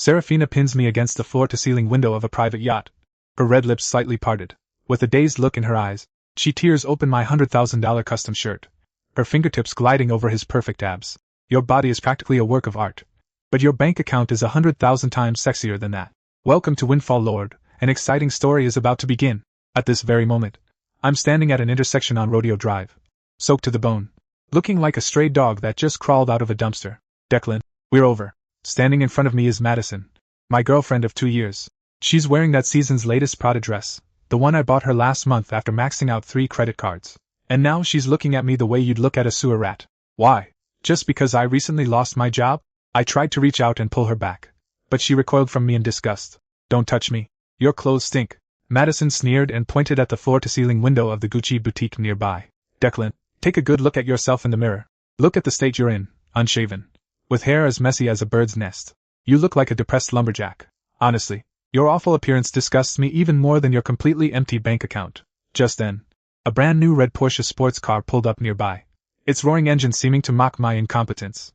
Serafina pins me against the floor-to-ceiling window of a private yacht. Her red lips slightly parted. With a dazed look in her eyes, she tears open my $100,000 custom shirt, her fingertips gliding over his perfect abs. Your body is practically a work of art. But your bank account is 100,000 times sexier than that. Welcome to Windfall, Lord. An exciting story is about to begin. At this very moment, I'm standing at an intersection on Rodeo Drive, soaked to the bone, looking like a stray dog that just crawled out of a dumpster. Declan, we're over. Standing in front of me is Madison, my girlfriend of 2 years. She's wearing that season's latest Prada dress, the one I bought her last month after maxing out 3 credit cards. And now she's looking at me the way you'd look at a sewer rat. Why? Just because I recently lost my job? I tried to reach out and pull her back, but she recoiled from me in disgust. Don't touch me. Your clothes stink. Madison sneered and pointed at the floor-to-ceiling window of the Gucci boutique nearby. Declan, take a good look at yourself in the mirror. Look at the state you're in, unshaven, with hair as messy as a bird's nest. You look like a depressed lumberjack. Honestly, your awful appearance disgusts me even more than your completely empty bank account. Just then, a brand new red Porsche sports car pulled up nearby, its roaring engine seeming to mock my incompetence.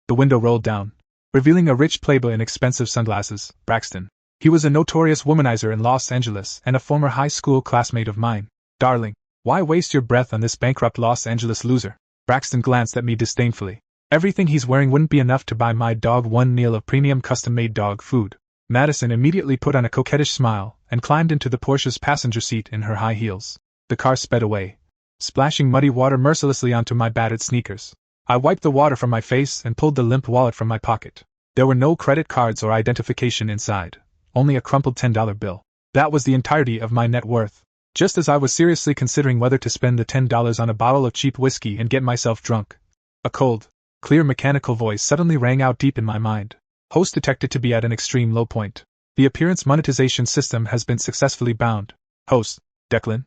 The window rolled down, revealing a rich playboy in expensive sunglasses, Braxton. He was a notorious womanizer in Los Angeles and a former high school classmate of mine. Darling, why waste your breath on this bankrupt Los Angeles loser? Braxton glanced at me disdainfully. Everything he's wearing wouldn't be enough to buy my dog one meal of premium custom-made dog food. Madison immediately put on a coquettish smile and climbed into the Porsche's passenger seat in her high heels. The car sped away, splashing muddy water mercilessly onto my battered sneakers. I wiped the water from my face and pulled the limp wallet from my pocket. There were no credit cards or identification inside, only a crumpled $10 bill. That was the entirety of my net worth. Just as I was seriously considering whether to spend the $10 on a bottle of cheap whiskey and get myself drunk, a cold, clear mechanical voice suddenly rang out deep in my mind. Host detected to be at an extreme low point. The appearance monetization system has been successfully bound. Host, Declan.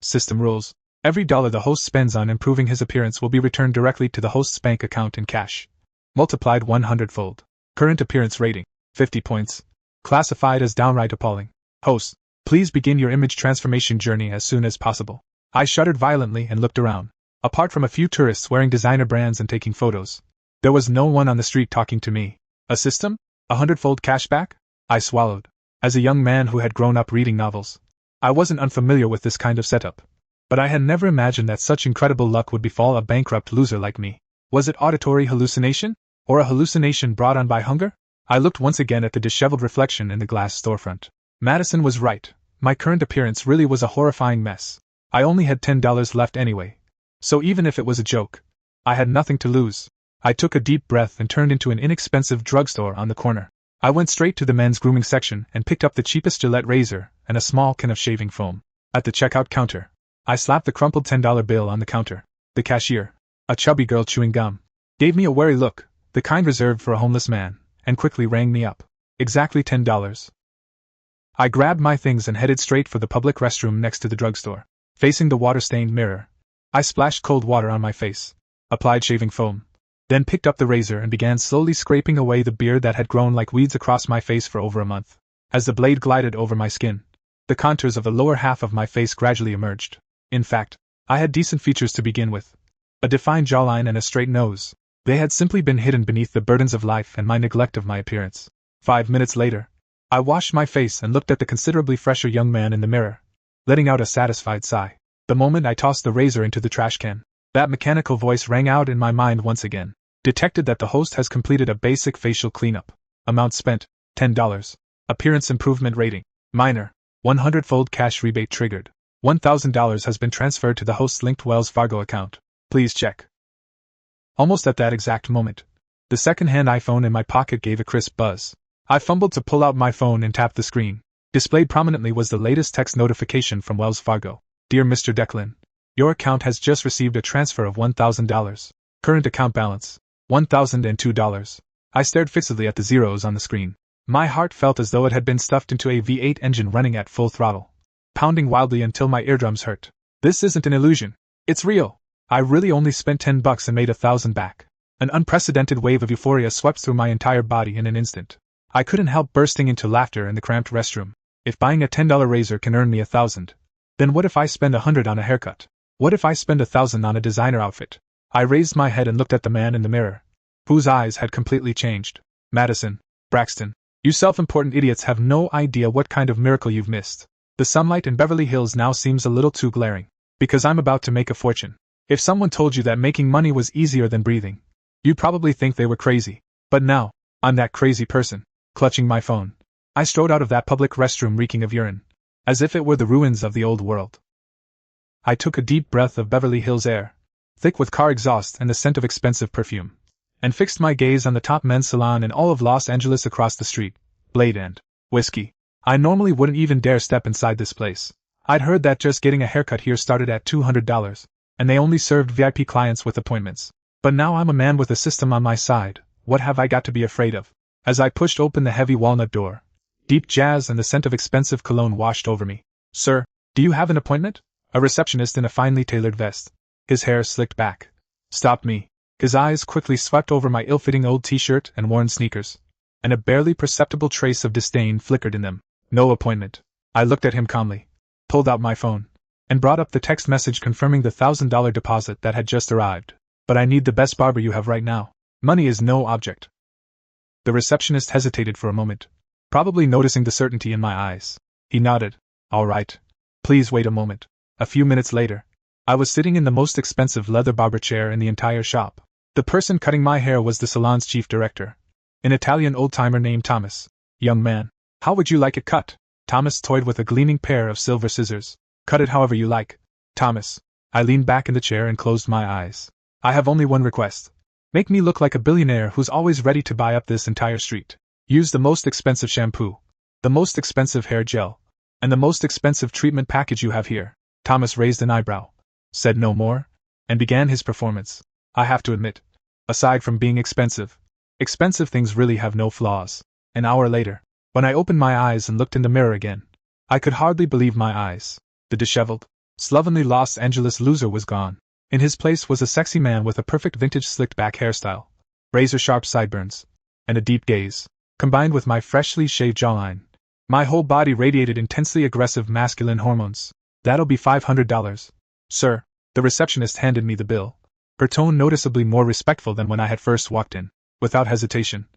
System rules. Every dollar the host spends on improving his appearance will be returned directly to the host's bank account in cash. Multiplied 100-fold. Current appearance rating, 50 points. Classified as downright appalling. Host, please begin your image transformation journey as soon as possible. I shuddered violently and looked around. Apart from a few tourists wearing designer brands and taking photos, there was no one on the street talking to me. A system? 100-fold cashback? I swallowed. As a young man who had grown up reading novels, I wasn't unfamiliar with this kind of setup. But I had never imagined that such incredible luck would befall a bankrupt loser like me. Was it auditory hallucination? Or a hallucination brought on by hunger? I looked once again at the disheveled reflection in the glass storefront. Madison was right. My current appearance really was a horrifying mess. I only had $10 left anyway. So even if it was a joke, I had nothing to lose. I took a deep breath and turned into an inexpensive drugstore on the corner. I went straight to the men's grooming section and picked up the cheapest Gillette razor and a small can of shaving foam. At the checkout counter, I slapped the crumpled $10 bill on the counter. The cashier, a chubby girl chewing gum, gave me a wary look, the kind reserved for a homeless man, and quickly rang me up. Exactly $10. I grabbed my things and headed straight for the public restroom next to the drugstore. Facing the water-stained mirror, I splashed cold water on my face, applied shaving foam, then picked up the razor and began slowly scraping away the beard that had grown like weeds across my face for over a month. As the blade glided over my skin, the contours of the lower half of my face gradually emerged. In fact, I had decent features to begin with. A defined jawline and a straight nose. They had simply been hidden beneath the burdens of life and my neglect of my appearance. 5 minutes later, I washed my face and looked at the considerably fresher young man in the mirror, letting out a satisfied sigh. The moment I tossed the razor into the trash can, that mechanical voice rang out in my mind once again. Detected that the host has completed a basic facial cleanup. Amount spent, $10. Appearance improvement rating, minor. 100-fold cash rebate triggered. $1,000 has been transferred to the host's linked Wells Fargo account. Please check. Almost at that exact moment, the second-hand iPhone in my pocket gave a crisp buzz. I fumbled to pull out my phone and tapped the screen. Displayed prominently was the latest text notification from Wells Fargo. Dear Mr. Declan, your account has just received a transfer of $1,000. Current account balance, $1,002. I stared fixedly at the zeros on the screen. My heart felt as though it had been stuffed into a V8 engine running at full throttle, pounding wildly until my eardrums hurt. This isn't an illusion. It's real. I really only spent $10 and made $1,000 back. An unprecedented wave of euphoria swept through my entire body in an instant. I couldn't help bursting into laughter in the cramped restroom. If buying a $10 razor can earn me $1,000, then what if I spend $100 on a haircut? What if I spend $1,000 on a designer outfit? I raised my head and looked at the man in the mirror, whose eyes had completely changed. Madison, Braxton, you self-important idiots have no idea what kind of miracle you've missed. The sunlight in Beverly Hills now seems a little too glaring. Because I'm about to make a fortune. If someone told you that making money was easier than breathing, you'd probably think they were crazy. But now, I'm that crazy person. Clutching my phone, I strode out of that public restroom reeking of urine, as if it were the ruins of the old world. I took a deep breath of Beverly Hills air, thick with car exhaust and the scent of expensive perfume, and fixed my gaze on the top men's salon in all of Los Angeles across the street, Blade and whiskey. I normally wouldn't even dare step inside this place. I'd heard that just getting a haircut here started at $200, and they only served VIP clients with appointments. But now I'm a man with a system on my side. What have I got to be afraid of? As I pushed open the heavy walnut door, deep jazz and the scent of expensive cologne washed over me. Sir, do you have an appointment? A receptionist in a finely tailored vest, his hair slicked back, stopped me. His eyes quickly swept over my ill-fitting old t-shirt and worn sneakers, and a barely perceptible trace of disdain flickered in them. No appointment. I looked at him calmly, pulled out my phone, and brought up the text message confirming the $1,000 deposit that had just arrived. But I need the best barber you have right now. Money is no object. The receptionist hesitated for a moment, probably noticing the certainty in my eyes. He nodded. All right. Please wait a moment. A few minutes later, I was sitting in the most expensive leather barber chair in the entire shop. The person cutting my hair was the salon's chief director, an Italian old-timer named Thomas. Young man, how would you like it cut? Thomas toyed with a gleaming pair of silver scissors. Cut it however you like, Thomas. I leaned back in the chair and closed my eyes. I have only one request. Make me look like a billionaire who's always ready to buy up this entire street. Use the most expensive shampoo, the most expensive hair gel, and the most expensive treatment package you have here. Thomas raised an eyebrow, said no more, and began his performance. I have to admit, aside from being expensive things really have no flaws. An hour later, when I opened my eyes and looked in the mirror again, I could hardly believe my eyes. The disheveled, slovenly Los Angeles loser was gone. In his place was a sexy man with a perfect vintage slicked-back hairstyle, razor-sharp sideburns, and a deep gaze, combined with my freshly shaved jawline. My whole body radiated intensely aggressive masculine hormones. That'll be $500. Sir. The receptionist handed me the bill, her tone noticeably more respectful than when I had first walked in. Without hesitation,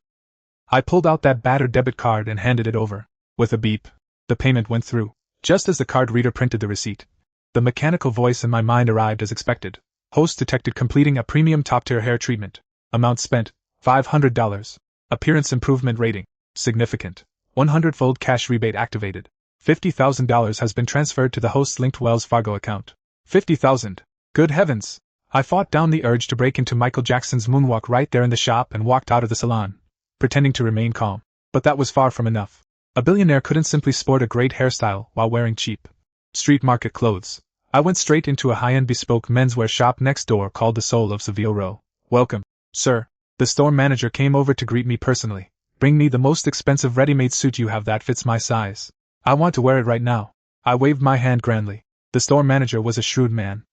I pulled out that battered debit card and handed it over. With a beep, the payment went through. Just as the card reader printed the receipt, the mechanical voice in my mind arrived as expected. Host detected completing a premium top-tier hair treatment. Amount spent, $500. Appearance improvement rating, significant. 100-fold cash rebate activated. $50,000 has been transferred to the host's linked Wells Fargo account. 50,000. Good heavens! I fought down the urge to break into Michael Jackson's moonwalk right there in the shop and walked out of the salon, pretending to remain calm. But that was far from enough. A billionaire couldn't simply sport a great hairstyle while wearing cheap street market clothes. I went straight into a high-end bespoke menswear shop next door called the Soul of Savile Row. Welcome, sir. The store manager came over to greet me personally. Bring me the most expensive ready-made suit you have that fits my size. I want to wear it right now. I waved my hand grandly. The store manager was a shrewd man.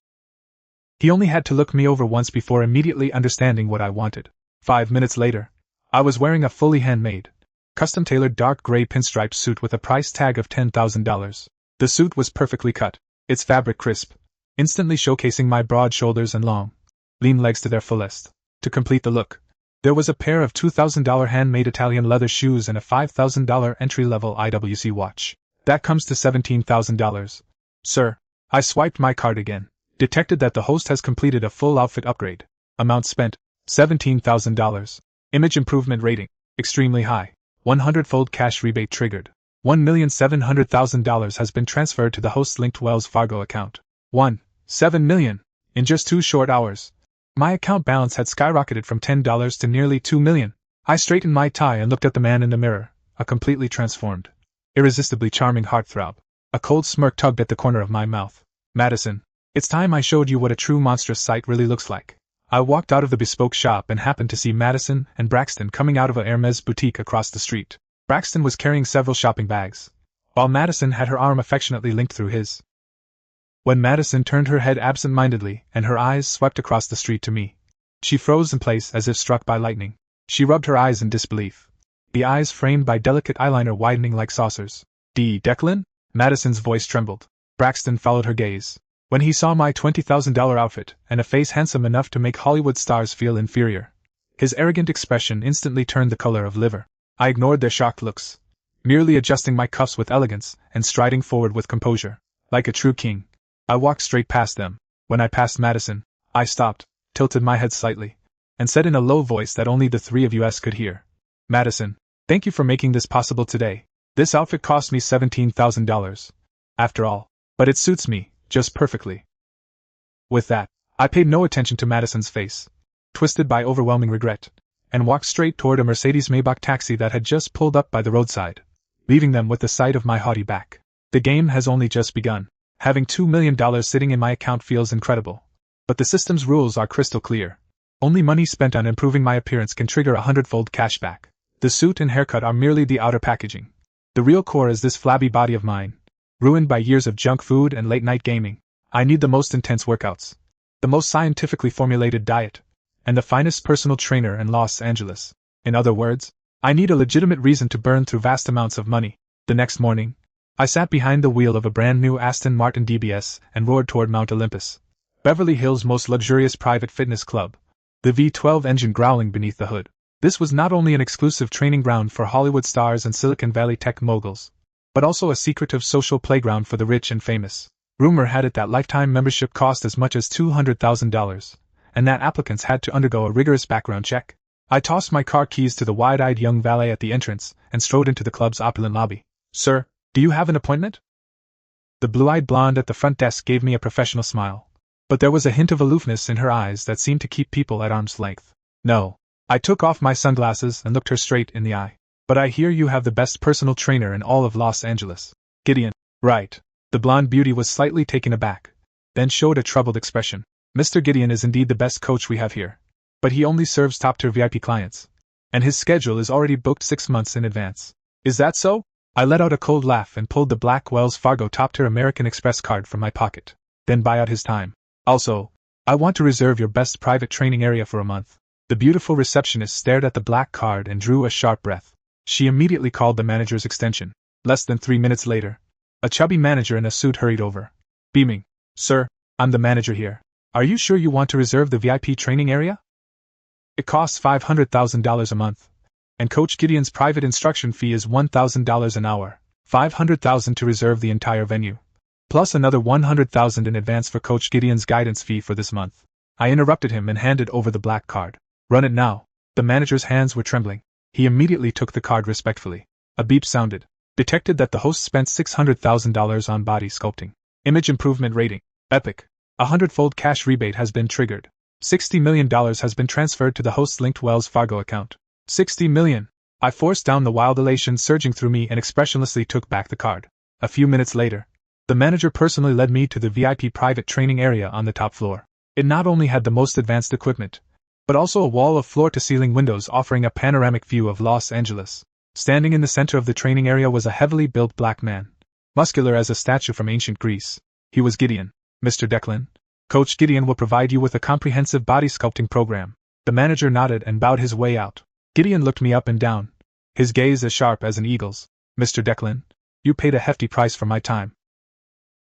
He only had to look me over once before immediately understanding what I wanted. 5 minutes later, I was wearing a fully handmade, custom-tailored dark gray pinstriped suit with a price tag of $10,000. The suit was perfectly cut, its fabric crisp, instantly showcasing my broad shoulders and long, lean legs to their fullest. To complete the look, there was a pair of $2,000 handmade Italian leather shoes and a $5,000 entry-level IWC watch. That comes to $17,000. Sir, I swiped my card again, detected that the host has completed a full outfit upgrade. Amount spent, $17,000. Image improvement rating, extremely high. 100-fold cash rebate triggered. $1,700,000 has been transferred to the host's linked Wells Fargo account. 7 million. In just 2 short hours, my account balance had skyrocketed from $10 to nearly $2 million. I straightened my tie and looked at the man in the mirror, a completely transformed, irresistibly charming heartthrob. A cold smirk tugged at the corner of my mouth. Madison, it's time I showed you what a true monstrous sight really looks like. I walked out of the bespoke shop and happened to see Madison and Braxton coming out of a Hermes boutique across the street. Braxton was carrying several shopping bags, while Madison had her arm affectionately linked through his. When Madison turned her head absent-mindedly and her eyes swept across the street to me, she froze in place as if struck by lightning. She rubbed her eyes in disbelief, the eyes framed by delicate eyeliner widening like saucers. Declan? Madison's voice trembled. Braxton followed her gaze. When he saw my $20,000 outfit and a face handsome enough to make Hollywood stars feel inferior, his arrogant expression instantly turned the color of liver. I ignored their shocked looks, merely adjusting my cuffs with elegance and striding forward with composure. Like a true king, I walked straight past them. When I passed Madison, I stopped, tilted my head slightly, and said in a low voice that only the three of us could hear, "Madison, thank you for making this possible today. This outfit cost me $17,000. After all, but it suits me, just perfectly." With that, I paid no attention to Madison's face, twisted by overwhelming regret, and walked straight toward a Mercedes-Maybach taxi that had just pulled up by the roadside, leaving them with the sight of my haughty back. The game has only just begun. Having $2 million sitting in my account feels incredible. But the system's rules are crystal clear. Only money spent on improving my appearance can trigger 100-fold cashback. The suit and haircut are merely the outer packaging. The real core is this flabby body of mine, ruined by years of junk food and late-night gaming. I need the most intense workouts, the most scientifically formulated diet, and the finest personal trainer in Los Angeles. In other words, I need a legitimate reason to burn through vast amounts of money. The next morning, I sat behind the wheel of a brand new Aston Martin DBS and roared toward Mount Olympus, Beverly Hills' most luxurious private fitness club, the V12 engine growling beneath the hood. This was not only an exclusive training ground for Hollywood stars and Silicon Valley tech moguls, but also a secretive social playground for the rich and famous. Rumor had it that lifetime membership cost as much as $200,000, and that applicants had to undergo a rigorous background check. I tossed my car keys to the wide-eyed young valet at the entrance and strode into the club's opulent lobby. "Sir, do you have an appointment?" The blue-eyed blonde at the front desk gave me a professional smile, but there was a hint of aloofness in her eyes that seemed to keep people at arm's length. "No." I took off my sunglasses and looked her straight in the eye. "But I hear you have the best personal trainer in all of Los Angeles." "Gideon." "Right." The blonde beauty was slightly taken aback, then showed a troubled expression. "Mr. Gideon is indeed the best coach we have here, but he only serves top-tier VIP clients, and his schedule is already booked 6 months in advance." "Is that so?" I let out a cold laugh and pulled the black Wells Fargo top-tier American Express card from my pocket. "Then buy out his time. Also, I want to reserve your best private training area for a month." The beautiful receptionist stared at the black card and drew a sharp breath. She immediately called the manager's extension. Less than 3 minutes later, a chubby manager in a suit hurried over, beaming. "Sir, I'm the manager here. Are you sure you want to reserve the VIP training area? It costs $500,000 a month, and Coach Gideon's private instruction fee is $1,000 an hour. $500,000 to reserve the entire venue, plus another $100,000 in advance for Coach Gideon's guidance fee for this month." I interrupted him and handed over the black card. "Run it now." The manager's hands were trembling. He immediately took the card respectfully. A beep sounded. Detected that the host spent $600,000 on body sculpting. Image improvement rating. Epic. A 100-fold cash rebate has been triggered. $60 million has been transferred to the host's linked Wells Fargo account. $60 million. I forced down the wild elation surging through me and expressionlessly took back the card. A few minutes later, the manager personally led me to the VIP private training area on the top floor. It not only had the most advanced equipment, but also a wall of floor-to-ceiling windows offering a panoramic view of Los Angeles. Standing in the center of the training area was a heavily built black man, muscular as a statue from ancient Greece. He was Gideon. "Mr. Declan, Coach Gideon will provide you with a comprehensive body sculpting program." The manager nodded and bowed his way out. Gideon looked me up and down, his gaze as sharp as an eagle's. "Mr. Declan, you paid a hefty price for my time.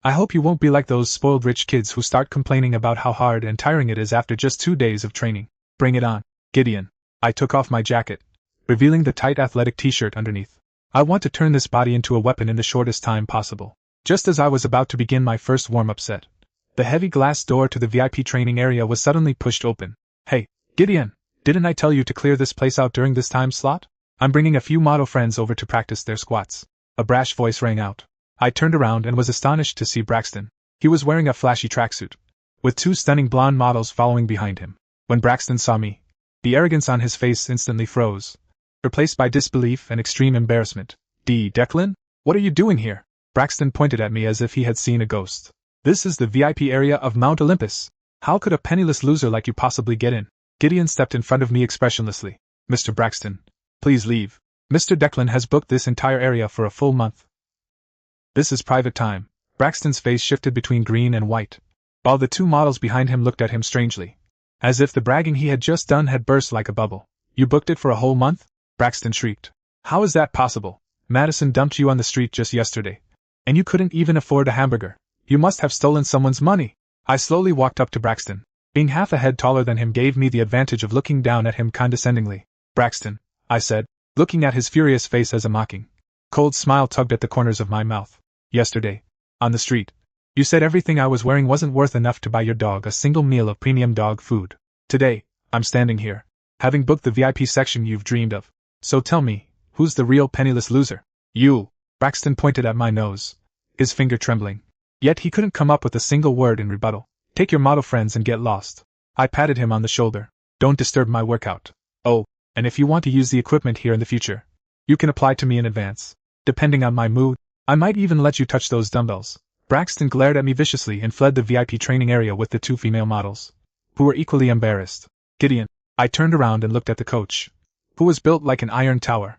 I hope you won't be like those spoiled rich kids who start complaining about how hard and tiring it is after just 2 days of training. Bring it on, Gideon." I took off my jacket, revealing the tight athletic t-shirt underneath. "I want to turn this body into a weapon in the shortest time possible." Just as I was about to begin my first warm-up set, the heavy glass door to the VIP training area was suddenly pushed open. "Hey, Gideon, didn't I tell you to clear this place out during this time slot? I'm bringing a few model friends over to practice their squats." A brash voice rang out. I turned around and was astonished to see Braxton. He was wearing a flashy tracksuit, with 2 stunning blonde models following behind him. When Braxton saw me, the arrogance on his face instantly froze, replaced by disbelief and extreme embarrassment. "Declan? What are you doing here?" Braxton pointed at me as if he had seen a ghost. "This is the VIP area of Mount Olympus. How could a penniless loser like you possibly get in?" Gideon stepped in front of me expressionlessly. "Mr. Braxton, please leave. Mr. Declan has booked this entire area for a full month. This is private time." Braxton's face shifted between green and white, while the 2 models behind him looked at him strangely, as if the bragging he had just done had burst like a bubble. "You booked it for a whole month?" Braxton shrieked. "How is that possible? Madison dumped you on the street just yesterday, and you couldn't even afford a hamburger. You must have stolen someone's money." I slowly walked up to Braxton. Being half a head taller than him gave me the advantage of looking down at him condescendingly. "Braxton," I said, looking at his furious face as a mocking, cold smile tugged at the corners of my mouth. Yesterday, on the street, you said everything I was wearing wasn't worth enough to buy your dog a single meal of premium dog food. Today, I'm standing here, having booked the VIP section you've dreamed of. So tell me, who's the real penniless loser? You. Braxton pointed at my nose, his finger trembling. Yet he couldn't come up with a single word in rebuttal. Take your model friends and get lost. I patted him on the shoulder. Don't disturb my workout. Oh, and if you want to use the equipment here in the future, you can apply to me in advance. Depending on my mood, I might even let you touch those dumbbells. Braxton glared at me viciously and fled the VIP training area with the 2 female models, who were equally embarrassed. Gideon. I turned around and looked at the coach, who was built like an iron tower.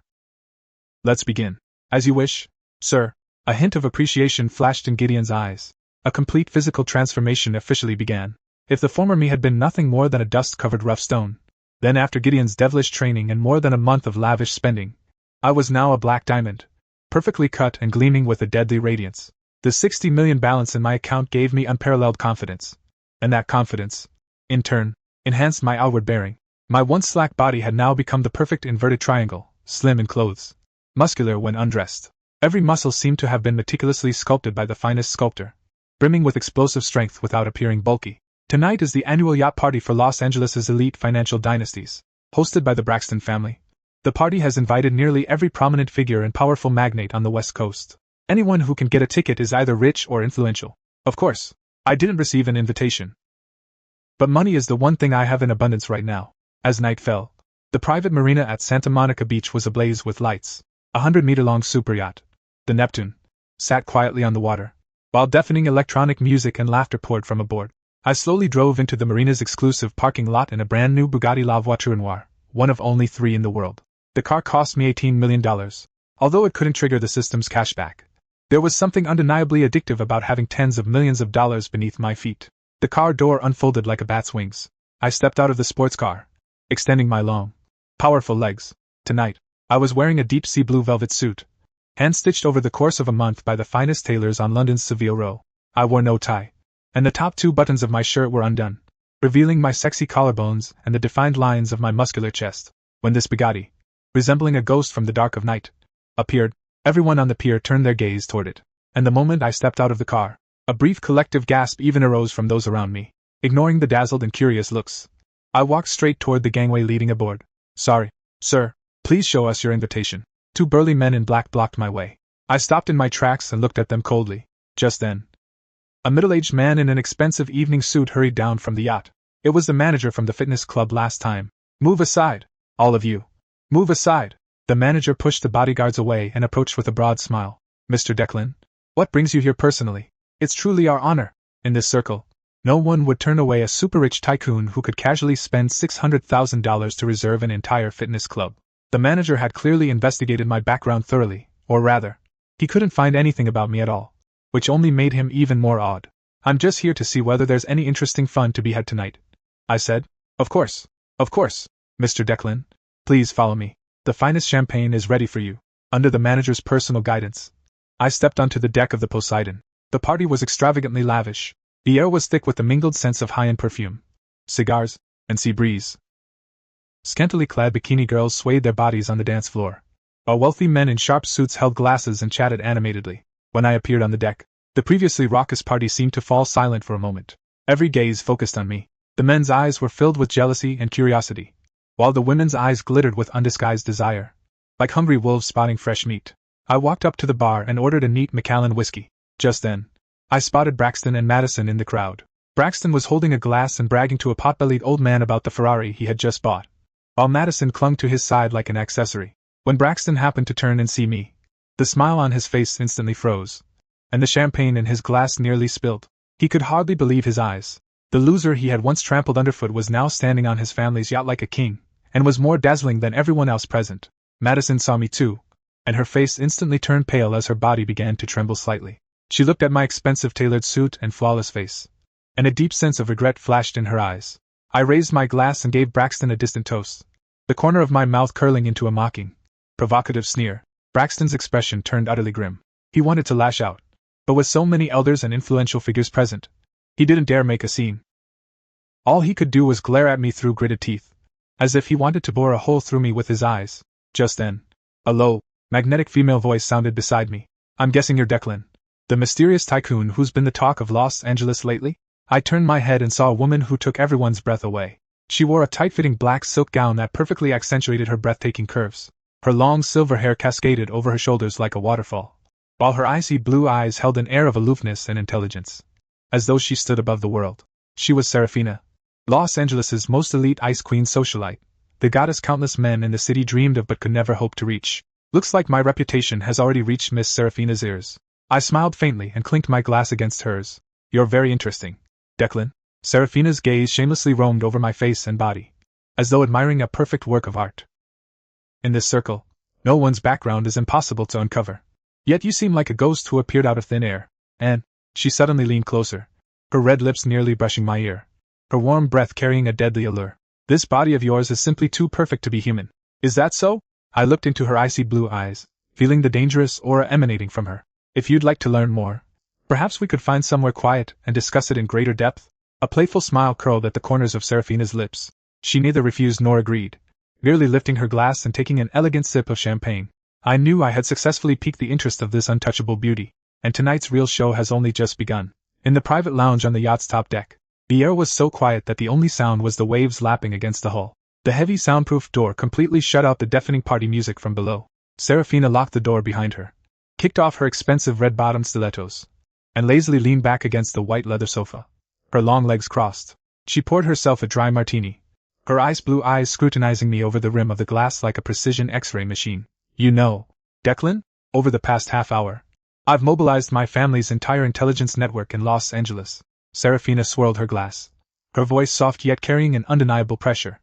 Let's begin. As you wish, sir. A hint of appreciation flashed in Gideon's eyes. A complete physical transformation officially began. If the former me had been nothing more than a dust-covered rough stone, then after Gideon's devilish training and more than a month of lavish spending, I was now a black diamond, perfectly cut and gleaming with a deadly radiance. The 60 million balance in my account gave me unparalleled confidence, and that confidence, in turn, enhanced my outward bearing. My once slack body had now become the perfect inverted triangle, slim in clothes, muscular when undressed. Every muscle seemed to have been meticulously sculpted by the finest sculptor, brimming with explosive strength without appearing bulky. Tonight is the annual yacht party for Los Angeles' elite financial dynasties, hosted by the Braxton family. The party has invited nearly every prominent figure and powerful magnate on the West Coast. Anyone who can get a ticket is either rich or influential. Of course, I didn't receive an invitation. But money is the one thing I have in abundance right now. As night fell, the private marina at Santa Monica Beach was ablaze with lights. A 100-meter-long super yacht, the Neptune, sat quietly on the water, while deafening electronic music and laughter poured from aboard. I slowly drove into the marina's exclusive parking lot in a brand new Bugatti La Voiture Noire, one of only 3 in the world. The car cost me $18 million, although it couldn't trigger the system's cashback. There was something undeniably addictive about having tens of millions of dollars beneath my feet. The car door unfolded like a bat's wings. I stepped out of the sports car, extending my long, powerful legs. Tonight, I was wearing a deep sea blue velvet suit, hand-stitched over the course of a month by the finest tailors on London's Savile Row. I wore no tie, and the top 2 buttons of my shirt were undone, revealing my sexy collarbones and the defined lines of my muscular chest. When this Bugatti, resembling a ghost from the dark of night, appeared, everyone on the pier turned their gaze toward it, and the moment I stepped out of the car, a brief collective gasp even arose from those around me. Ignoring the dazzled and curious looks, I walked straight toward the gangway leading aboard. Sorry, sir, please show us your invitation. 2 burly men in black blocked my way. I stopped in my tracks and looked at them coldly. Just then, a middle-aged man in an expensive evening suit hurried down from the yacht. It was the manager from the fitness club last time. Move aside, all of you. Move aside. The manager pushed the bodyguards away and approached with a broad smile. Mr. Declan, what brings you here personally? It's truly our honor. In this circle, no one would turn away a super-rich tycoon who could casually spend $600,000 to reserve an entire fitness club. The manager had clearly investigated my background thoroughly, or rather, he couldn't find anything about me at all, which only made him even more awed. I'm just here to see whether there's any interesting fun to be had tonight, I said. Of course, Mr. Declan. Please follow me. The finest champagne is ready for you. Under the manager's personal guidance, I stepped onto the deck of the Poseidon. The party was extravagantly lavish. The air was thick with the mingled scents of high-end perfume, cigars, and sea breeze. Scantily clad bikini girls swayed their bodies on the dance floor, while wealthy men in sharp suits held glasses and chatted animatedly. When I appeared on the deck, the previously raucous party seemed to fall silent for a moment. Every gaze focused on me. The men's eyes were filled with jealousy and curiosity, while the women's eyes glittered with undisguised desire, like hungry wolves spotting fresh meat. I walked up to the bar and ordered a neat Macallan whiskey. Just then, I spotted Braxton and Madison in the crowd. Braxton was holding a glass and bragging to a pot-bellied old man about the Ferrari he had just bought, while Madison clung to his side like an accessory. When Braxton happened to turn and see me, the smile on his face instantly froze, and the champagne in his glass nearly spilled. He could hardly believe his eyes. The loser he had once trampled underfoot was now standing on his family's yacht like a king, and was more dazzling than everyone else present. Madison saw me too, and her face instantly turned pale as her body began to tremble slightly. She looked at my expensive tailored suit and flawless face, and a deep sense of regret flashed in her eyes. I raised my glass and gave Braxton a distant toast, the corner of my mouth curling into a mocking, provocative sneer. Braxton's expression turned utterly grim. He wanted to lash out, but with so many elders and influential figures present, he didn't dare make a scene. All he could do was glare at me through gritted teeth, as if he wanted to bore a hole through me with his eyes. Just then, A low, magnetic female voice sounded beside me. I'm guessing you're Declan, the mysterious tycoon who's been the talk of Los Angeles lately? I turned my head and saw a woman who took everyone's breath away. She wore a tight-fitting black silk gown that perfectly accentuated her breathtaking curves. Her long silver hair cascaded over her shoulders like a waterfall, while her icy blue eyes held an air of aloofness and intelligence, as though she stood above the world. She was Serafina, Los Angeles's most elite ice queen socialite, the goddess countless men in the city dreamed of but could never hope to reach. Looks like my reputation has already reached Miss Serafina's ears. I smiled faintly and clinked my glass against hers. You're very interesting, Declan. Serafina's gaze shamelessly roamed over my face and body, as though admiring a perfect work of art. In this circle, no one's background is impossible to uncover. Yet you seem like a ghost who appeared out of thin air. And she suddenly leaned closer, her red lips nearly brushing my ear, her warm breath carrying a deadly allure. This body of yours is simply too perfect to be human. Is that so? I looked into her icy blue eyes, feeling the dangerous aura emanating from her. If you'd like to learn more, perhaps we could find somewhere quiet and discuss it in greater depth. A playful smile curled at the corners of Serafina's lips. She neither refused nor agreed, merely lifting her glass and taking an elegant sip of champagne. I knew I had successfully piqued the interest of this untouchable beauty, and tonight's real show has only just begun. In the private lounge on the yacht's top deck, the air was so quiet that the only sound was the waves lapping against the hull. The heavy soundproof door completely shut out the deafening party music from below. Serafina locked the door behind her, kicked off her expensive red-bottomed stilettos, and lazily leaned back against the white leather sofa, her long legs crossed. She poured herself a dry martini, her ice blue eyes scrutinizing me over the rim of the glass like a precision X-ray machine. You know, Declan, over the past half hour, I've mobilized my family's entire intelligence network in Los Angeles. Serafina swirled her glass, her voice soft yet carrying an undeniable pressure.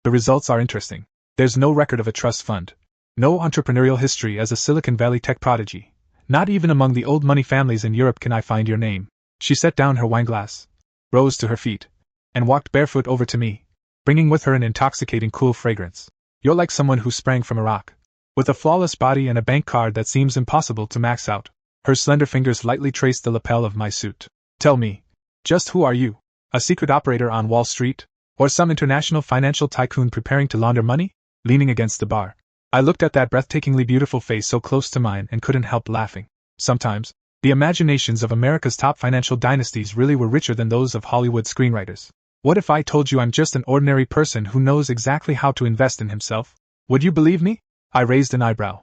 The results are interesting. There's no record of a trust fund, no entrepreneurial history as a Silicon Valley tech prodigy. Not even among the old money families in Europe can I find your name. She set down her wineglass, rose to her feet, and walked barefoot over to me, bringing with her an intoxicating cool fragrance. You're like someone who sprang from a rock, with a flawless body and a bank card that seems impossible to max out. Her slender fingers lightly traced the lapel of my suit. Tell me, just who are you? A secret operator on Wall Street? Or some international financial tycoon preparing to launder money? Leaning against the bar, I looked at that breathtakingly beautiful face so close to mine and couldn't help laughing. Sometimes, the imaginations of America's top financial dynasties really were richer than those of Hollywood screenwriters. What if I told you I'm just an ordinary person who knows exactly how to invest in himself? Would you believe me? I raised an eyebrow.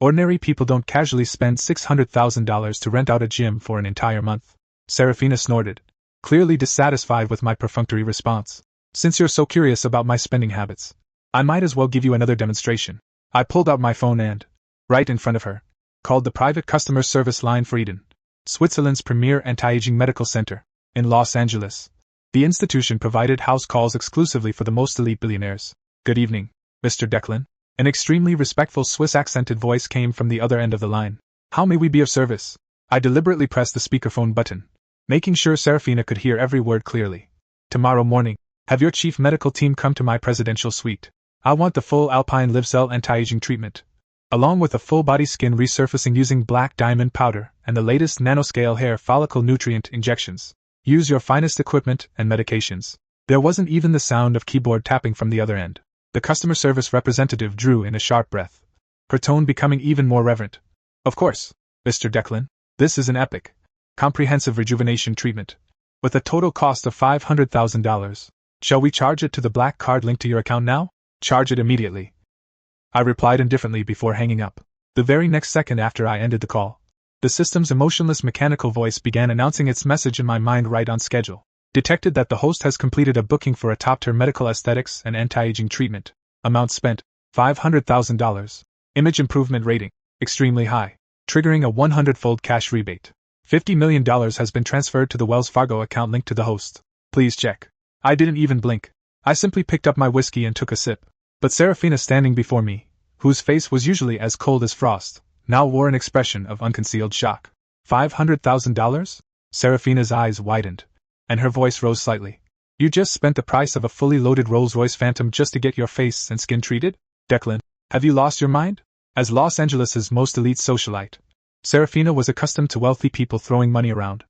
Ordinary people don't casually spend $600,000 to rent out a gym for an entire month. Serafina snorted, clearly dissatisfied with my perfunctory response. Since you're so curious about my spending habits, I might as well give you another demonstration. I pulled out my phone and, right in front of her, called the private customer service line for Eden, Switzerland's premier anti-aging medical center, in Los Angeles. The institution provided house calls exclusively for the most elite billionaires. Good evening, Mr. Declan. An extremely respectful Swiss-accented voice came from the other end of the line. How may we be of service? I deliberately pressed the speakerphone button, making sure Serafina could hear every word clearly. Tomorrow morning, have your chief medical team come to my presidential suite. I want the full Alpine Live Cell anti-aging treatment, along with a full-body skin resurfacing using black diamond powder and the latest nanoscale hair follicle nutrient injections. Use your finest equipment and medications. There wasn't even the sound of keyboard tapping from the other end. The customer service representative drew in a sharp breath, her tone becoming even more reverent. Of course, Mr. Declan, this is an epic, comprehensive rejuvenation treatment, with a total cost of $500,000. Shall we charge it to the black card linked to your account now? Charge it immediately, I replied indifferently before hanging up. The very next second after I ended the call, the system's emotionless mechanical voice began announcing its message in my mind right on schedule. Detected that the host has completed a booking for a top-tier medical aesthetics and anti-aging treatment. Amount spent, $500,000. Image improvement rating, extremely high, triggering a 100-fold cash rebate. $50 million has been transferred to the Wells Fargo account linked to the host. Please check. I didn't even blink. I simply picked up my whiskey and took a sip. But Serafina standing before me, whose face was usually as cold as frost, now wore an expression of unconcealed shock. $500,000? Serafina's eyes widened, and her voice rose slightly. You just spent the price of a fully loaded Rolls-Royce Phantom just to get your face and skin treated? Declan, have you lost your mind? As Los Angeles's most elite socialite, Serafina was accustomed to wealthy people throwing money around.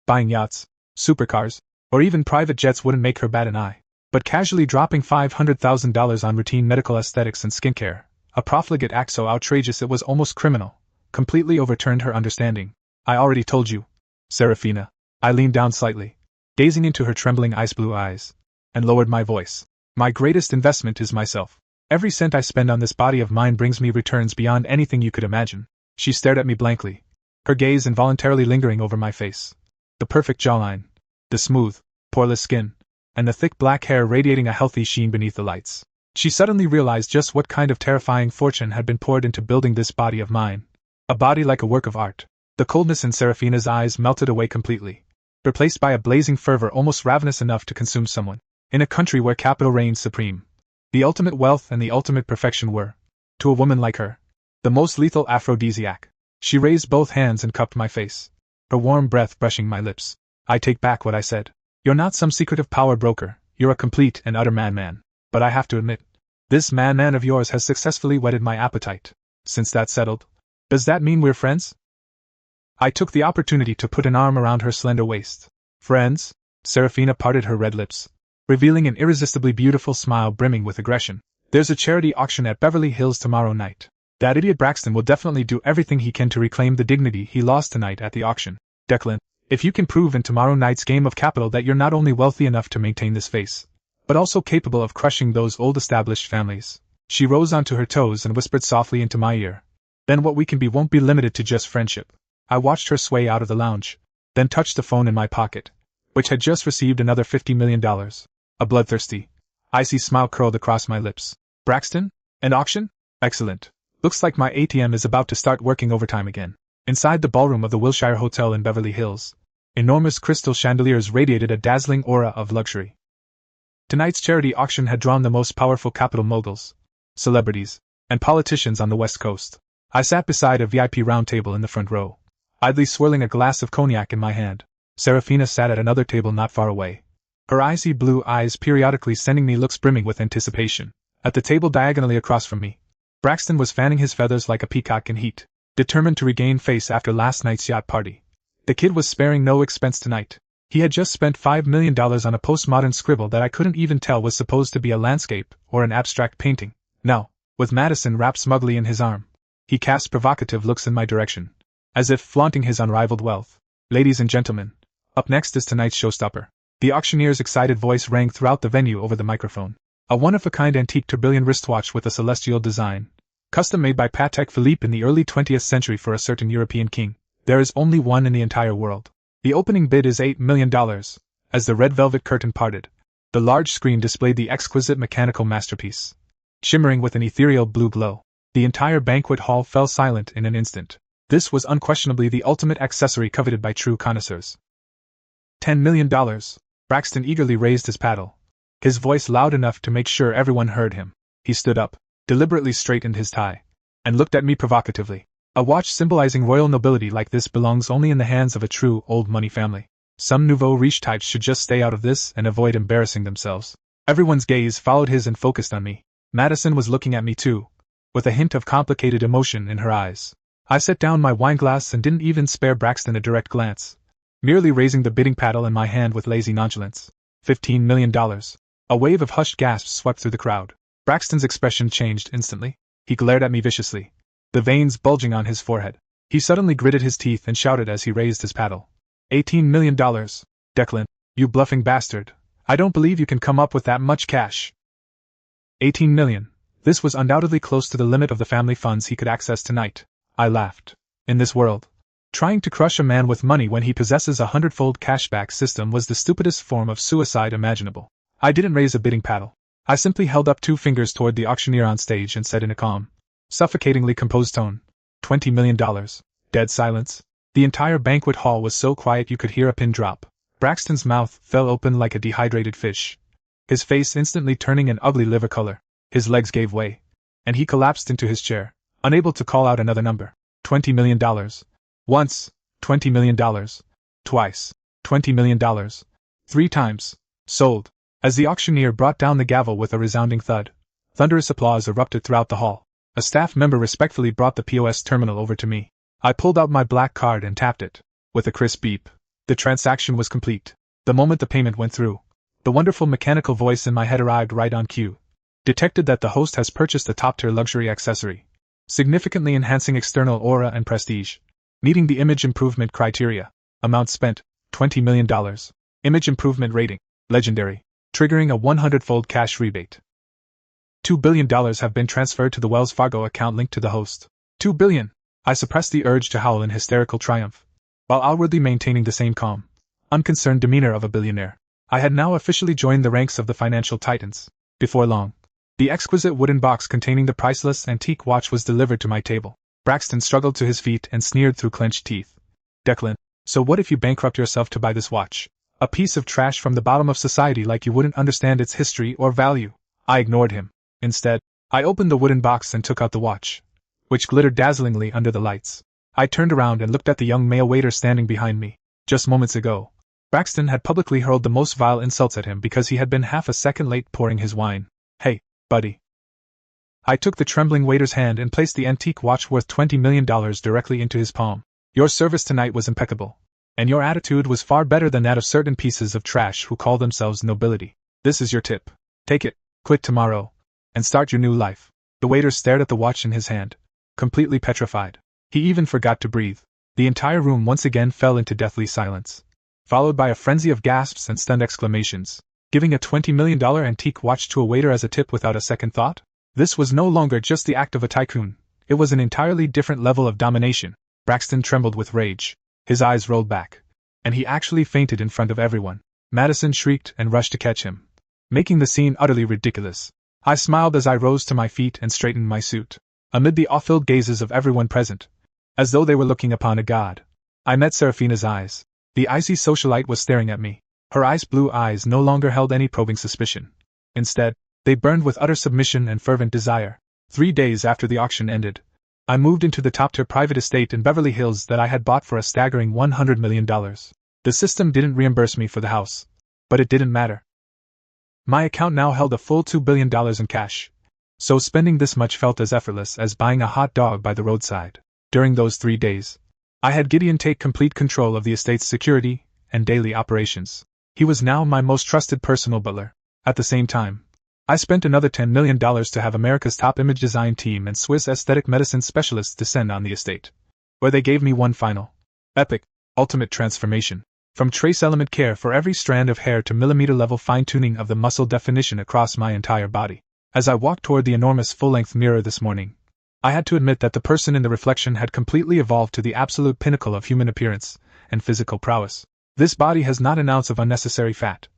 Buying yachts, supercars, or even private jets wouldn't make her bat an eye. but casually dropping $500,000 on routine medical aesthetics and skincare, a profligate act so outrageous it was almost criminal, completely overturned her understanding. I already told you, Serafina. I leaned down slightly, gazing into her trembling ice-blue eyes, and lowered my voice. My greatest investment is myself. Every cent I spend on this body of mine brings me returns beyond anything you could imagine. She stared at me blankly, her gaze involuntarily lingering over my face. The perfect jawline, the smooth, poreless skin, and the thick black hair radiating a healthy sheen beneath the lights. She suddenly realized just what kind of terrifying fortune had been poured into building this body of mine. A body like a work of art. The coldness in Serafina's eyes melted away completely, replaced by a blazing fervor almost ravenous enough to consume someone. In a country where capital reigns supreme, the ultimate wealth and the ultimate perfection were, to a woman like her, the most lethal aphrodisiac. She raised both hands and cupped my face, her warm breath brushing my lips. I take back what I said. You're not some secretive power broker, you're a complete and utter madman. But I have to admit, this madman of yours has successfully whetted my appetite. Since that's settled, does that mean we're friends? I took the opportunity to put an arm around her slender waist. Friends? Serafina parted her red lips, revealing an irresistibly beautiful smile brimming with aggression. There's a charity auction at Beverly Hills tomorrow night. That idiot Braxton will definitely do everything he can to reclaim the dignity he lost tonight at the auction. Declan, if you can prove in tomorrow night's game of capital that you're not only wealthy enough to maintain this face, but also capable of crushing those old established families. She rose onto her toes and whispered softly into my ear. Then what we can be won't be limited to just friendship. I watched her sway out of the lounge, then touched the phone in my pocket, which had just received another $50 million. A bloodthirsty, icy smile curled across my lips. Braxton? An auction? Excellent. Looks like my ATM is about to start working overtime again. Inside the ballroom of the Wilshire Hotel in Beverly Hills, enormous crystal chandeliers radiated a dazzling aura of luxury. Tonight's charity auction had drawn the most powerful capital moguls, celebrities, and politicians on the West Coast. I sat beside a VIP round table in the front row, idly swirling a glass of cognac in my hand. Serafina sat at another table not far away, her icy blue eyes periodically sending me looks brimming with anticipation. At the table diagonally across from me, Braxton was fanning his feathers like a peacock in heat, determined to regain face after last night's yacht party. The kid was sparing no expense tonight. He had just spent $5 million on a postmodern scribble that I couldn't even tell was supposed to be a landscape or an abstract painting. Now, with Madison wrapped smugly in his arm, he cast provocative looks in my direction, as if flaunting his unrivaled wealth. Ladies and gentlemen, up next is tonight's showstopper. The auctioneer's excited voice rang throughout the venue over the microphone. A one-of-a-kind antique tourbillon wristwatch with a celestial design, custom made by Patek Philippe in the early 20th century for a certain European king. There is only one in the entire world. The opening bid is $8 million. As the red velvet curtain parted, the large screen displayed the exquisite mechanical masterpiece, shimmering with an ethereal blue glow. The entire banquet hall fell silent in an instant. This was unquestionably the ultimate accessory coveted by true connoisseurs. $10 million. Braxton eagerly raised his paddle, his voice loud enough to make sure everyone heard him. He stood up, deliberately straightened his tie, and looked at me provocatively. A watch symbolizing royal nobility like this belongs only in the hands of a true old money family. Some nouveau riche types should just stay out of this and avoid embarrassing themselves. Everyone's gaze followed his and focused on me. Madison was looking at me too, with a hint of complicated emotion in her eyes. I set down my wineglass and didn't even spare Braxton a direct glance, merely raising the bidding paddle in my hand with lazy nonchalance. $15 million. A wave of hushed gasps swept through the crowd. Braxton's expression changed instantly. He glared at me viciously, the veins bulging on his forehead. He suddenly gritted his teeth and shouted as he raised his paddle. $18 million. Declan, you bluffing bastard. I don't believe you can come up with that much cash. 18 million. This was undoubtedly close to the limit of the family funds he could access tonight. I laughed. In this world, trying to crush a man with money when he possesses a 100-fold cashback system was the stupidest form of suicide imaginable. I didn't raise a bidding paddle. I simply held up two fingers toward the auctioneer on stage and said in a calm, suffocatingly composed tone, $20 million. Dead silence. The entire banquet hall was so quiet you could hear a pin drop. Braxton's mouth fell open like a dehydrated fish, his face instantly turning an ugly liver color. His legs gave way, and he collapsed into his chair, unable to call out another number. $20 million. Once, $20 million. Twice, $20 million. 3 times. Sold. As the auctioneer brought down the gavel with a resounding thud, thunderous applause erupted throughout the hall. A staff member respectfully brought the POS terminal over to me. I pulled out my black card and tapped it. With a crisp beep, the transaction was complete. The moment the payment went through, The wonderful mechanical voice in my head arrived right on cue. Detected that the host has purchased a top-tier luxury accessory, significantly enhancing external aura and prestige. Meeting the image improvement criteria. Amount spent, $20 million. Image improvement rating, legendary. Triggering a 100-fold cash rebate. $2 billion have been transferred to the Wells Fargo account linked to the host. $2 billion! I suppressed the urge to howl in hysterical triumph, while outwardly maintaining the same calm, unconcerned demeanor of a billionaire. I had now officially joined the ranks of the financial titans. Before long, the exquisite wooden box containing the priceless antique watch was delivered to my table. Braxton struggled to his feet and sneered through clenched teeth. Declan, so what if you bankrupt yourself to buy this watch? A piece of trash from the bottom of society like you wouldn't understand its history or value. I ignored him. Instead, I opened the wooden box and took out the watch, which glittered dazzlingly under the lights. I turned around and looked at the young male waiter standing behind me. Just moments ago, Braxton had publicly hurled the most vile insults at him because he had been half a second late pouring his wine. Hey, buddy. I took the trembling waiter's hand and placed the antique watch worth $20 million directly into his palm. Your service tonight was impeccable, and your attitude was far better than that of certain pieces of trash who call themselves nobility. This is your tip. Take it, quit tomorrow, and start your new life. The waiter stared at the watch in his hand, completely petrified. He even forgot to breathe. The entire room once again fell into deathly silence, followed by a frenzy of gasps and stunned exclamations. Giving a $20 million antique watch to a waiter as a tip without a second thought? This was no longer just the act of a tycoon, it was an entirely different level of domination. Braxton trembled with rage. His eyes rolled back, and he actually fainted in front of everyone. Madison shrieked and rushed to catch him, making the scene utterly ridiculous. I smiled as I rose to my feet and straightened my suit. Amid the awe-filled gazes of everyone present, as though they were looking upon a god, I met Serafina's eyes. The icy socialite was staring at me. Her ice-blue eyes no longer held any probing suspicion. Instead, they burned with utter submission and fervent desire. 3 days after the auction ended, I moved into the top-tier private estate in Beverly Hills that I had bought for a staggering $100 million. The system didn't reimburse me for the house, but it didn't matter. My account now held a full $2 billion in cash, so spending this much felt as effortless as buying a hot dog by the roadside. During those 3 days, I had Gideon take complete control of the estate's security and daily operations. He was now my most trusted personal butler. At the same time, I spent another $10 million to have America's top image design team and Swiss aesthetic medicine specialists descend on the estate, where they gave me one final, epic, ultimate transformation. From trace element care for every strand of hair to millimeter-level fine-tuning of the muscle definition across my entire body. As I walked toward the enormous full-length mirror this morning, I had to admit that the person in the reflection had completely evolved to the absolute pinnacle of human appearance and physical prowess. This body has not an ounce of unnecessary fat.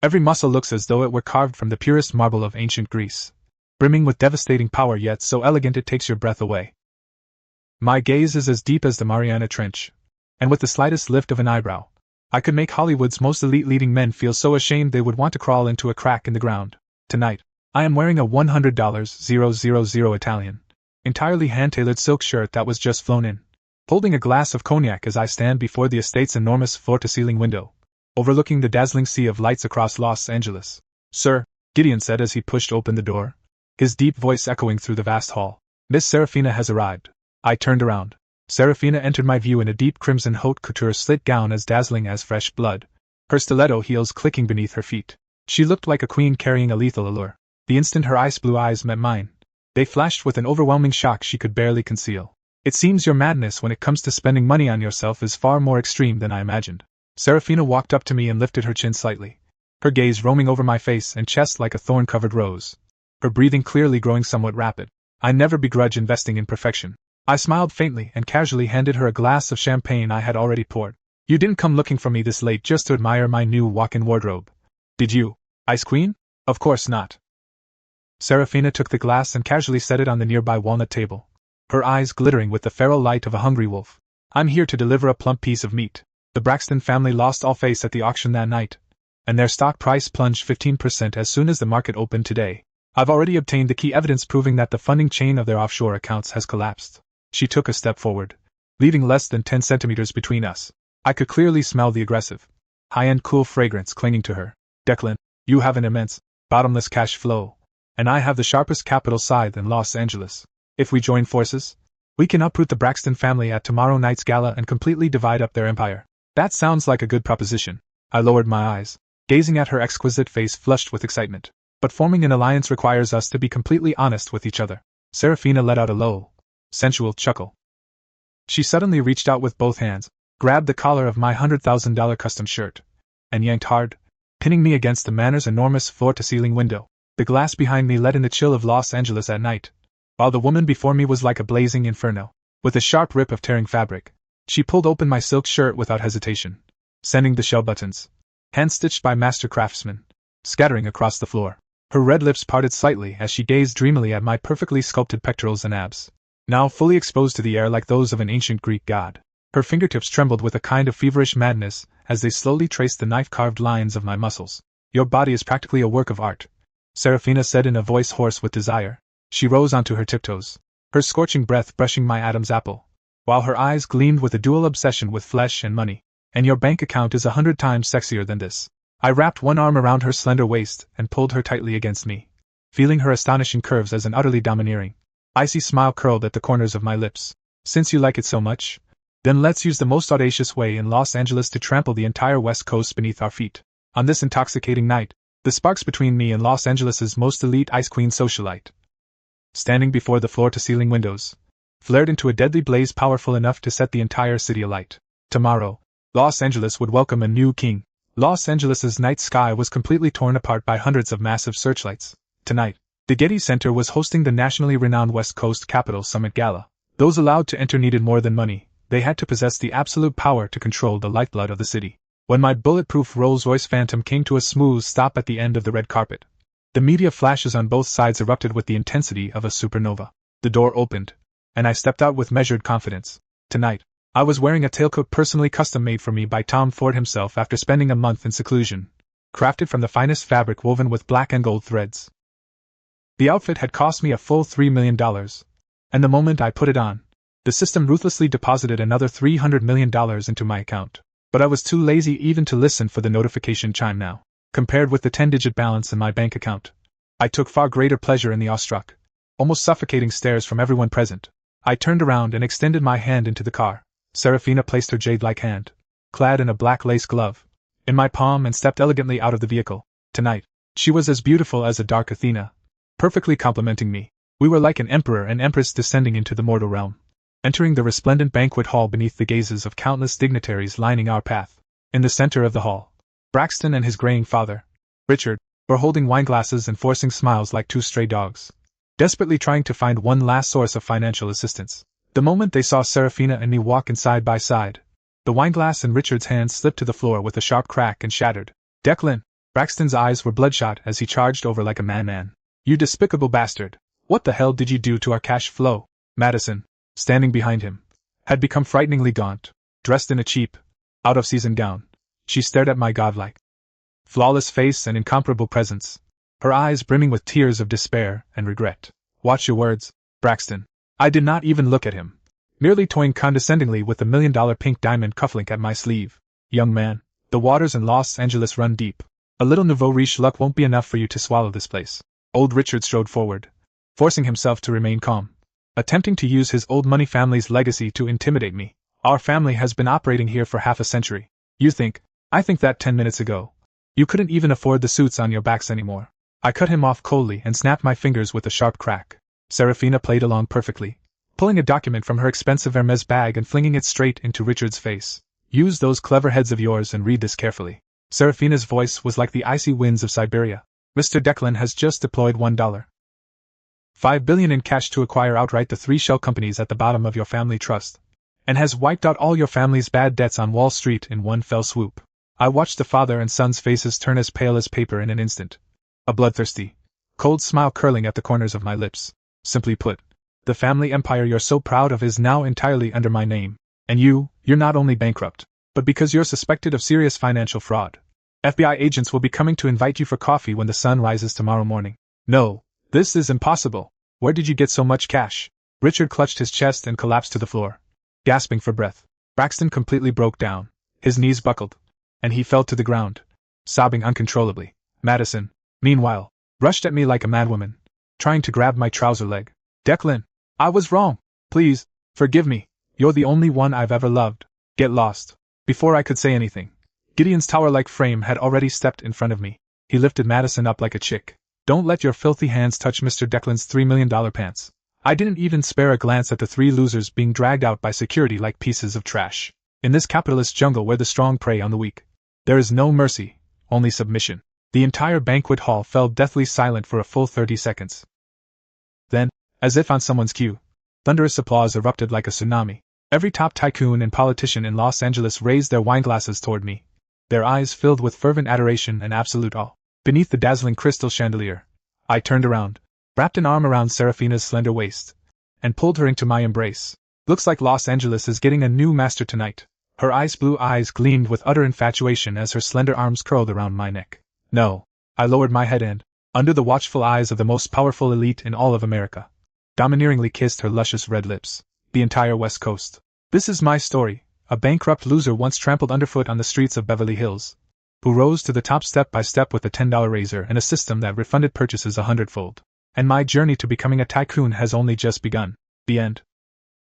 Every muscle looks as though it were carved from the purest marble of ancient Greece, brimming with devastating power yet so elegant it takes your breath away. My gaze is as deep as the Mariana Trench, and with the slightest lift of an eyebrow, I could make Hollywood's most elite leading men feel so ashamed they would want to crawl into a crack in the ground. Tonight, I am wearing a $100,000 Italian, entirely hand-tailored silk shirt that was just flown in, holding a glass of cognac as I stand before the estate's enormous floor-to-ceiling window, overlooking the dazzling sea of lights across Los Angeles. Sir, Gideon said as he pushed open the door, his deep voice echoing through the vast hall. Miss Serafina has arrived. I turned around. Serafina entered my view in a deep crimson haute couture slit gown as dazzling as fresh blood, her stiletto heels clicking beneath her feet. She looked like a queen carrying a lethal allure. The instant her ice-blue eyes met mine, they flashed with an overwhelming shock she could barely conceal. It seems your madness when it comes to spending money on yourself is far more extreme than I imagined. Serafina walked up to me and lifted her chin slightly, her gaze roaming over my face and chest like a thorn-covered rose, her breathing clearly growing somewhat rapid. I never begrudge investing in perfection. I smiled faintly and casually handed her a glass of champagne I had already poured. You didn't come looking for me this late just to admire my new walk-in wardrobe, did you, Ice Queen? Of course not. Serafina took the glass and casually set it on the nearby walnut table, her eyes glittering with the feral light of a hungry wolf. I'm here to deliver a plump piece of meat. The Braxton family lost all face at the auction that night, and their stock price plunged 15% as soon as the market opened today. I've already obtained the key evidence proving that the funding chain of their offshore accounts has collapsed. She took a step forward, leaving less than 10 centimeters between us. I could clearly smell the aggressive, high-end cool fragrance clinging to her. Declan, you have an immense, bottomless cash flow, and I have the sharpest capital scythe in Los Angeles. If we join forces, we can uproot the Braxton family at tomorrow night's gala and completely divide up their empire. That sounds like a good proposition. I lowered my eyes, gazing at her exquisite face flushed with excitement. But forming an alliance requires us to be completely honest with each other. Serafina let out a low, sensual chuckle. She suddenly reached out with both hands, grabbed the collar of my $100,000 custom shirt, and yanked hard, pinning me against the Manor's enormous floor-to-ceiling window. The glass behind me let in the chill of Los Angeles at night, while the woman before me was like a blazing inferno. With a sharp rip of tearing fabric, she pulled open my silk shirt without hesitation, sending the shell buttons, hand-stitched by master craftsmen, scattering across the floor. Her red lips parted slightly as she gazed dreamily at my perfectly sculpted pectorals and abs, now fully exposed to the air like those of an ancient Greek god. Her fingertips trembled with a kind of feverish madness as they slowly traced the knife-carved lines of my muscles. "Your body is practically a work of art," Serafina said in a voice hoarse with desire. She rose onto her tiptoes, her scorching breath brushing my Adam's apple, while her eyes gleamed with a dual obsession with flesh and money. "And your bank account is 100 times sexier than this." I wrapped one arm around her slender waist and pulled her tightly against me, feeling her astonishing curves as an utterly domineering, icy smile curled at the corners of my lips. "Since you like it so much, then let's use the most audacious way in Los Angeles to trample the entire West Coast beneath our feet." On this intoxicating night, the sparks between me and Los Angeles' most elite ice queen socialite, standing before the floor-to-ceiling windows, flared into a deadly blaze powerful enough to set the entire city alight. Tomorrow, Los Angeles would welcome a new king. Los Angeles' night sky was completely torn apart by hundreds of massive searchlights. Tonight, the Getty Center was hosting the nationally renowned West Coast Capital Summit Gala. Those allowed to enter needed more than money. They had to possess the absolute power to control the lifeblood of the city. When my bulletproof Rolls-Royce Phantom came to a smooth stop at the end of the red carpet, the media flashes on both sides erupted with the intensity of a supernova. The door opened, and I stepped out with measured confidence. Tonight, I was wearing a tailcoat personally custom-made for me by Tom Ford himself after spending a month in seclusion, crafted from the finest fabric woven with black and gold threads. The outfit had cost me a full $3 million, and the moment I put it on, the system ruthlessly deposited another $300 million into my account. But I was too lazy even to listen for the notification chime now. Compared with the 10-digit balance in my bank account, I took far greater pleasure in the awestruck, almost suffocating stares from everyone present. I turned around and extended my hand into the car. Serafina placed her jade-like hand, clad in a black lace glove, in my palm and stepped elegantly out of the vehicle. Tonight, she was as beautiful as a dark Athena, perfectly complimenting me. We were like an emperor and empress descending into the mortal realm, entering the resplendent banquet hall beneath the gazes of countless dignitaries lining our path. In the center of the hall, Braxton and his graying father, Richard, were holding wineglasses and forcing smiles like two stray dogs, desperately trying to find one last source of financial assistance. The moment they saw Serafina and me walk in side by side, the wineglass in Richard's hand slipped to the floor with a sharp crack and shattered. "Declan!" Braxton's eyes were bloodshot as he charged over like a madman. "You despicable bastard! What the hell did you do to our cash flow?" Madison, standing behind him, had become frighteningly gaunt, dressed in a cheap, out-of-season gown. She stared at my godlike, flawless face and incomparable presence, her eyes brimming with tears of despair and regret. "Watch your words, Braxton." I did not even look at him, merely toying condescendingly with the $1 million pink diamond cufflink at my sleeve. "Young man, the waters in Los Angeles run deep. A little nouveau riche luck won't be enough for you to swallow this place." Old Richard strode forward, forcing himself to remain calm, attempting to use his old money family's legacy to intimidate me. "Our family has been operating here for half a century. I think that 10 minutes ago. You couldn't even afford the suits on your backs anymore." I cut him off coldly and snapped my fingers with a sharp crack. Serafina played along perfectly, pulling a document from her expensive Hermes bag and flinging it straight into Richard's face. "Use those clever heads of yours and read this carefully." Serafina's voice was like the icy winds of Siberia. "Mr. Declan has just deployed $1.5 billion in cash to acquire outright the 3 shell companies at the bottom of your family trust, and has wiped out all your family's bad debts on Wall Street in one fell swoop." I watched the father and son's faces turn as pale as paper in an instant, a bloodthirsty, cold smile curling at the corners of my lips. "Simply put, the family empire you're so proud of is now entirely under my name, and you're not only bankrupt, but because you're suspected of serious financial fraud. FBI agents will be coming to invite you for coffee when the sun rises tomorrow morning." "No, this is impossible. Where did you get so much cash?" Richard clutched his chest and collapsed to the floor, gasping for breath. Braxton completely broke down, his knees buckled, and he fell to the ground, sobbing uncontrollably. Madison, meanwhile, rushed at me like a madwoman, trying to grab my trouser leg. "Declan, I was wrong. Please, forgive me. You're the only one I've ever loved." "Get lost." Before I could say anything, Gideon's tower-like frame had already stepped in front of me. He lifted Madison up like a chick. Don't let your filthy hands touch Mr. Declan's $3 million pants. I didn't even spare a glance at the three losers being dragged out by security like pieces of trash. In this capitalist jungle where the strong prey on the weak, there is no mercy, only submission. The entire banquet hall fell deathly silent for a full 30 seconds. Then, as if on someone's cue, thunderous applause erupted like a tsunami. Every top tycoon and politician in Los Angeles raised their wineglasses toward me, their eyes filled with fervent adoration and absolute awe. Beneath the dazzling crystal chandelier, I turned around, wrapped an arm around Seraphina's slender waist, and pulled her into my embrace. Looks like Los Angeles is getting a new master tonight. Her ice blue eyes gleamed with utter infatuation as her slender arms curled around my neck. No. I lowered my head and, under the watchful eyes of the most powerful elite in all of America, domineeringly kissed her luscious red lips. The entire West Coast. This is my story, a bankrupt loser once trampled underfoot on the streets of Beverly Hills, who rose to the top step by step with a $10 razor and a system that refunded purchases 100-fold. And my journey to becoming a tycoon has only just begun. The end.